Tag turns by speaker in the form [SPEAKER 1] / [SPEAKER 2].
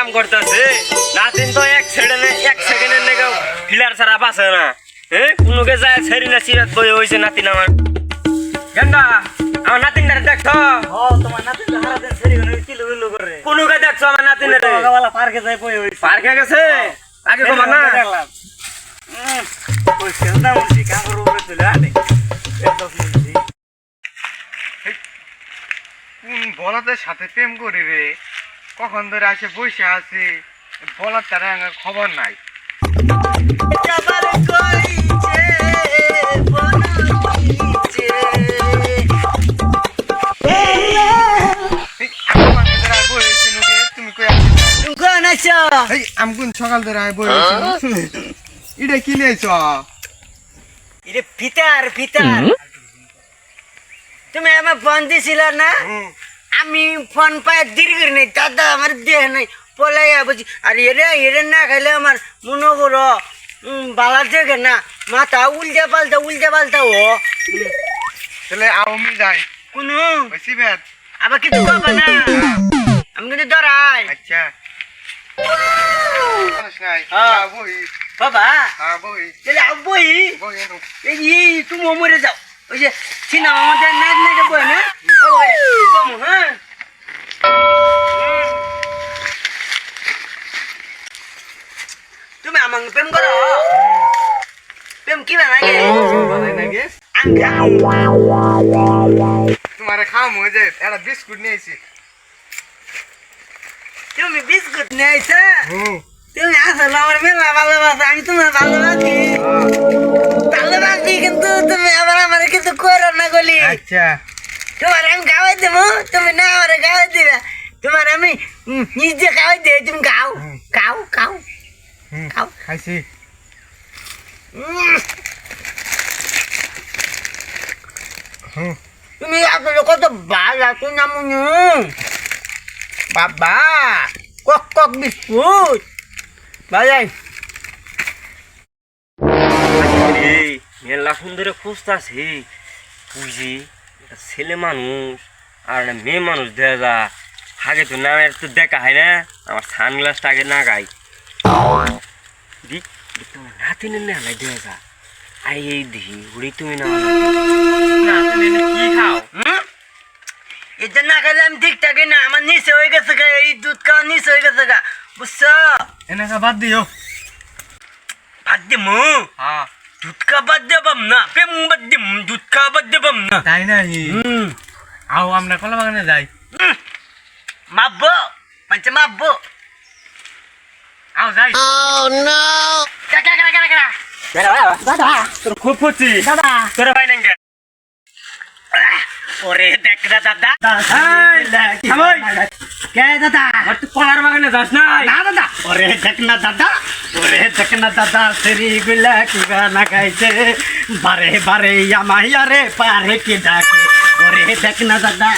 [SPEAKER 1] কাম করতেছে নাতিন তো এক সেকেন্ডের লেগে ফিলার ছাড়া পাচ্ছে না কোনোকে যায় ছেড়ি না চিরাত বই হয়েছে নাতিন আমার গেন্দা আমার নাতিনটা দেখছো
[SPEAKER 2] তোমার নাতিন সারাদিন সেরি কিলো কিলো করে
[SPEAKER 1] কোনোকে দেখছো আমার নাতিনের
[SPEAKER 2] পার্কে যাই বই হইছে
[SPEAKER 1] পার্কে গেছে আগে কমার না
[SPEAKER 2] দেখলাম ওই সেলদা মুন্সি কামড় উপরে তুলে আনে
[SPEAKER 3] কোন বলাদের সাথে প্রেম করি রে কখন ধরে আসে বসে আছি বলার তারা খবর নাই তুমি কই আমি কোন সকাল ধরে আয় বই এটা কি নিয়েছ
[SPEAKER 2] ইরে ফিতার তুমি আমার ফোন দিছিল না আমি ফোন পায় দীর্ঘ নেই দাদা আমার দেহ নেই পলাইয়া বুঝি আর এরে না খাইলে আমার মনে করো বালা থেকে না মাথা উল্টা পাল্টা ও
[SPEAKER 3] তাহলে আমি যাই
[SPEAKER 2] কোনো
[SPEAKER 3] বেশি ব্যাট
[SPEAKER 2] আবার কিছু করবে না আমি কিন্তু ধরাই
[SPEAKER 3] আচ্ছা বই
[SPEAKER 2] বাবা
[SPEAKER 3] বই
[SPEAKER 2] তাহলে বই
[SPEAKER 3] বই
[SPEAKER 2] এই তুমি মরে যাও ওই যে সিনেমা আমাদের নাচ বই না হ্যাঁ তুমি আমাকে প্রেম করো প্রেম কি বানাগে
[SPEAKER 3] নাকি তোমার খাম হয়ে যায় একটা বিস্কুট নিয়েছি
[SPEAKER 2] তুমি বিস্কুট নিয়েছো তুমি আসলে আমার মেলা ভালোবাসো আমি তোমার ভালোবাসি কিন্তু তুমি আবার আমার কিছু করো না গলি
[SPEAKER 3] আচ্ছা
[SPEAKER 2] তোমার আমি খাওয়াই দেবো তুমি না আমার খাওয়াই দিবে তোমার আমি নিজে খাওয়াই দেবে তুমি খাও
[SPEAKER 3] খাইছি
[SPEAKER 2] তুমি আসলে কত ভালো আছো না মনু বাবা কক বিস্কুট বাজাই
[SPEAKER 1] মেলা সুন্দরে খুঁজতাছি বুঝি ছেলে মানুষ আর মেয়ে মানুষ দেখা যা আগে তো নামের তো দেখা হয় না আমার সানগ্লাসটা আগে না গাই তোমার নাতিনের না লাই দেখা যা আই এই দিহি উড়ি তুমি না কি খাও
[SPEAKER 2] এটা না খাইলে আমি ঠিক থাকে না আমার নিচে হয়ে গেছে গা এই দুধ খাওয়া নিচে হয়ে গেছে গা বুঝছো
[SPEAKER 3] এনেকা বাদ দিও
[SPEAKER 2] বাদ দিমু
[SPEAKER 3] হ্যাঁ
[SPEAKER 2] দুধ খাওয়া বাদ দেবাম না প্রেম বাদ দিম দুধ খাওয়া বাদ দেবাম না
[SPEAKER 3] তাই না আও আমরা কলা বাগানে যাই
[SPEAKER 2] মাপবো মাপবো
[SPEAKER 3] আও যাই
[SPEAKER 2] দাদা
[SPEAKER 1] তোর খুব খুঁজছি
[SPEAKER 2] দাদা
[SPEAKER 1] তোরা ভাই নাঙ্গে
[SPEAKER 2] ওরে দেখ দাদা কে দাদা
[SPEAKER 1] তুই কলার বাগানে যাস নাই
[SPEAKER 2] না দাদা ওরে দেখ না দাদা সেরি গুলা কি গানা গাইছে বারে আমায় আরে পারে কি ডাকে ওরে দেখ না দাদা